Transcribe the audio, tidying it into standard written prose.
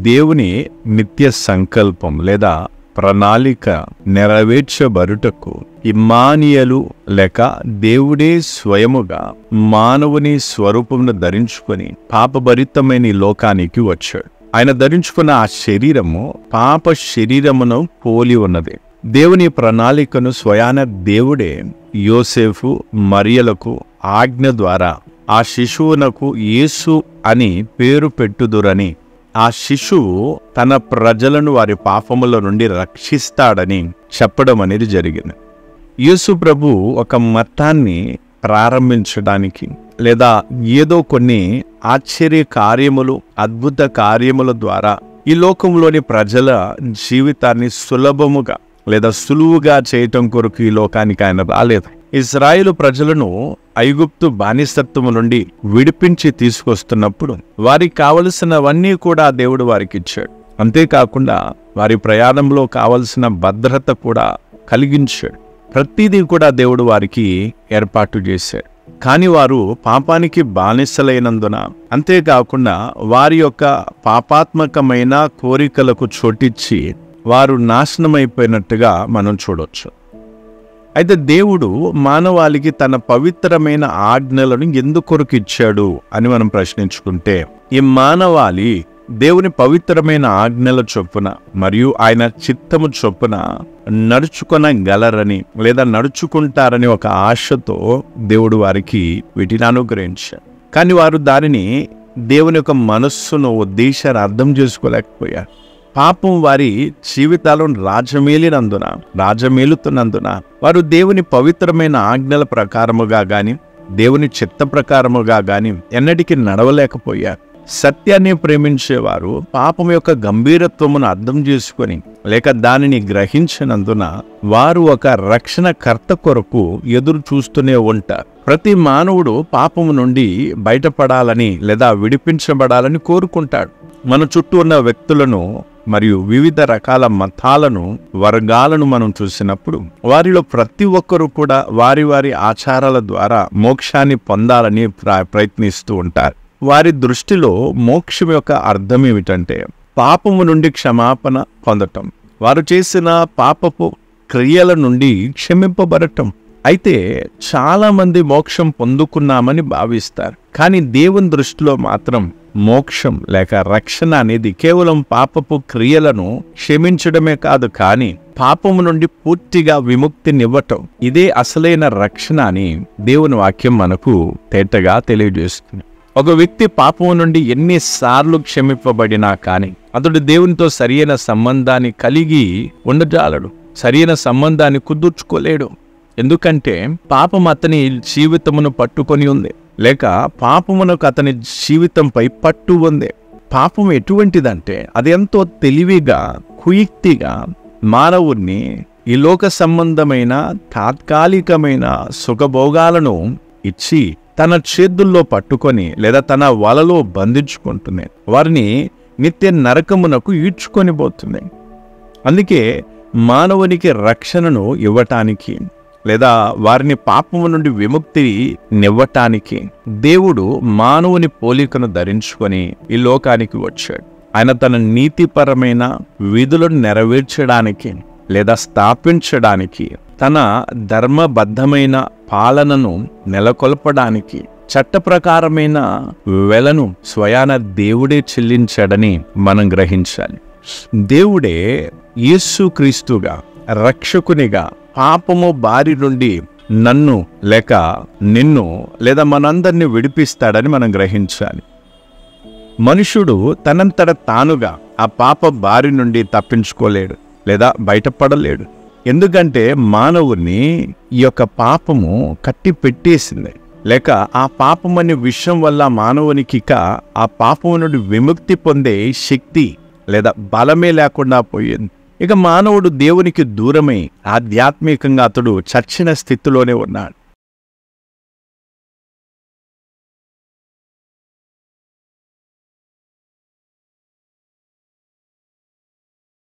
దేవుని నిత్య సంకల్పం లేదా ప్రణాళిక నెరవేర్చబడుటకు ఇమ్మానియలు లేక దేవుడే స్వయముగా మానవుని స్వరూపమును ధరించుకొని పాపభరితమైన ఈ లోకానికి వచ్చాడు. ఆయన ధరించుకున్న ఆ శరీరము పాప శరీరమును పోలి ఉన్నది. దేవుని ప్రణాళికను స్వయాన దేవుడే యోసేఫు మరియలకు ఆజ్ఞ ద్వారా ఆ శిశువునకు యేసు అని పేరు పెట్టుదురని, ఆ శిశువు తన ప్రజలను వారి పాపముల నుండి రక్షిస్తాడని చెప్పడం అనేది జరిగింది. యేసు ప్రభు ఒక మతాన్ని ప్రారంభించడానికి లేదా ఏదో కొన్ని ఆశ్చర్య కార్యములు, అద్భుత కార్యముల ద్వారా ఈ లోకంలోని ప్రజల జీవితాన్ని సులభముగా లేదా సులువుగా చేయటం కొరకు ఈ లోకానికి ఆయన రాలేదు. ఇశ్రాయేలు ప్రజలను ఐగుప్తు బానిసత్వము నుండి విడిపించి తీసుకొస్తున్నప్పుడు వారికి కావలసినవన్నీ కూడా దేవుడు వారికి ఇచ్చాడు. అంతేకాకుండా వారి ప్రయాణంలో కావలసిన భద్రత కూడా కలిగించాడు. ప్రతిదీ కూడా దేవుడు వారికి ఏర్పాటు చేశాడు. కానీ వారు పాపానికి బానిసలైనందున, అంతేకాకుండా వారి యొక్క పాపాత్మకమైన కోరికలకు చోటిచ్చి వారు నాశనమైపోయినట్టుగా మనం చూడవచ్చు. అయితే దేవుడు మానవాళికి తన పవిత్రమైన ఆజ్ఞలను ఎందుకొరకు ఇచ్చాడు అని మనం ప్రశ్నించుకుంటే, ఈ మానవాళి దేవుని పవిత్రమైన ఆజ్ఞల చొప్పున మరియు ఆయన చిత్తము చొప్పున నడుచుకొనగలరని లేదా నడుచుకుంటారని ఒక ఆశతో దేవుడు వారికి వీటిని అనుగ్రహించారు. కానీ వారు దానిని దేవుని యొక్క మనస్సును, ఉద్దేశాన్ని అర్థం చేసుకోలేకపోయారు. పాపం వారి జీవితాలను రాజమేలుతున్నందున వారు దేవుని పవిత్రమైన ఆజ్ఞల ప్రకారముగా గాని దేవుని చిత్త ప్రకారముగా గాని ఎన్నటికీ నడవలేకపోయారు. సత్యాన్ని ప్రేమించేవారు పాపం యొక్క గంభీరత్వమును అర్థం చేసుకొని లేక దానిని గ్రహించినందున వారు ఒక రక్షణకర్త కొరకు ఎదురు చూస్తూనే ఉంటారు. ప్రతి మానవుడు పాపము నుండి బయటపడాలని లేదా విడిపించబడాలని కోరుకుంటాడు. మన చుట్టూ ఉన్న వ్యక్తులను మరియు వివిధ రకాల మతాలను, వర్గాలను మనం చూసినప్పుడు వారిలో ప్రతి ఒక్కరూ కూడా వారి వారి ఆచారాల ద్వారా మోక్షాన్ని పొందాలని ప్రయత్నిస్తూ ఉంటారు. వారి దృష్టిలో మోక్షం యొక్క అర్థం ఏమిటంటే పాపము నుండి క్షమాపణ పొందటం, వారు చేసిన పాపపు క్రియల నుండి క్షమింపబడటం. అయితే చాలా మంది మోక్షం పొందుకున్నామని భావిస్తారు. కానీ దేవుని దృష్టిలో మాత్రం మోక్షం లేక రక్షణ అనేది కేవలం పాపపు క్రియలను క్షమించడమే కాదు, కానీ పాపము నుండి పూర్తిగా విముక్తినివ్వటం. ఇదే అసలైన రక్షణ అని దేవుని వాక్యం మనకు తేటగా తెలియజేస్తుంది. ఒక వ్యక్తి పాపము నుండి ఎన్నిసార్లు క్షమింపబడినా కానీ అతడు దేవునితో సరియైన సంబంధాన్ని కలిగి ఉండజాలడు, సరియైన సంబంధాన్ని కుదుర్చుకోలేడు. ఎందుకంటే పాపం అతని జీవితమును పట్టుకొని ఉంది, లేక పాపమునకు అతని జీవితంపై పట్టు ఉంది. పాపం ఎటువంటిదంటే అది ఎంతో తెలివిగా, కుయుక్తిగా మానవుణ్ణి ఈ లోక సంబంధమైన తాత్కాలికమైన సుఖభోగాలను ఇచ్చి తన చేతుల్లో పట్టుకొని లేదా తన వలలో బంధించుకుంటుంది, వారిని నిత్య నరకమునకు ఈడ్చుకొని పోతుంది. అందుకే మానవునికి రక్షణను ఇవ్వటానికి లేదా వారిని పాపము నుండి విముక్తినివ్వటానికి దేవుడు మానవుని పోలికను ధరించుకొని ఈ లోకానికి వచ్చాడు. ఆయన తన నీతిపరమైన విధులను నెరవేర్చడానికి లేదా స్థాపించడానికి, తన ధర్మబద్ధమైన పాలనను నెలకొల్పడానికి చట్టప్రకారమైన వెలను స్వయాన దేవుడే చెల్లించాడని మనం గ్రహించాలి. దేవుడే యేసుక్రీస్తుగా రక్షకునిగా పాపము బారి నుండి నన్ను లేక నిన్ను లేదా మనందరినీ విడిపిస్తాడని మనం గ్రహించాలి. మనుషుడు తనంతట తానుగా ఆ పాప బారి నుండి తప్పించుకోలేడు లేదా బయటపడలేడు. ఎందుకంటే మానవుని ఈ యొక్క పాపము కట్టి పెట్టేసింది, లేక ఆ పాపమనే విషయం వల్ల మానవునికి ఆ పాపము నుండి విముక్తి పొందే శక్తి లేదా బలమే లేకుండా పోయింది. ఇక మానవుడు దేవునికి దూరమై ఆధ్యాత్మికంగా అతడు చచ్చిన స్థితిలోనే ఉన్నాడు.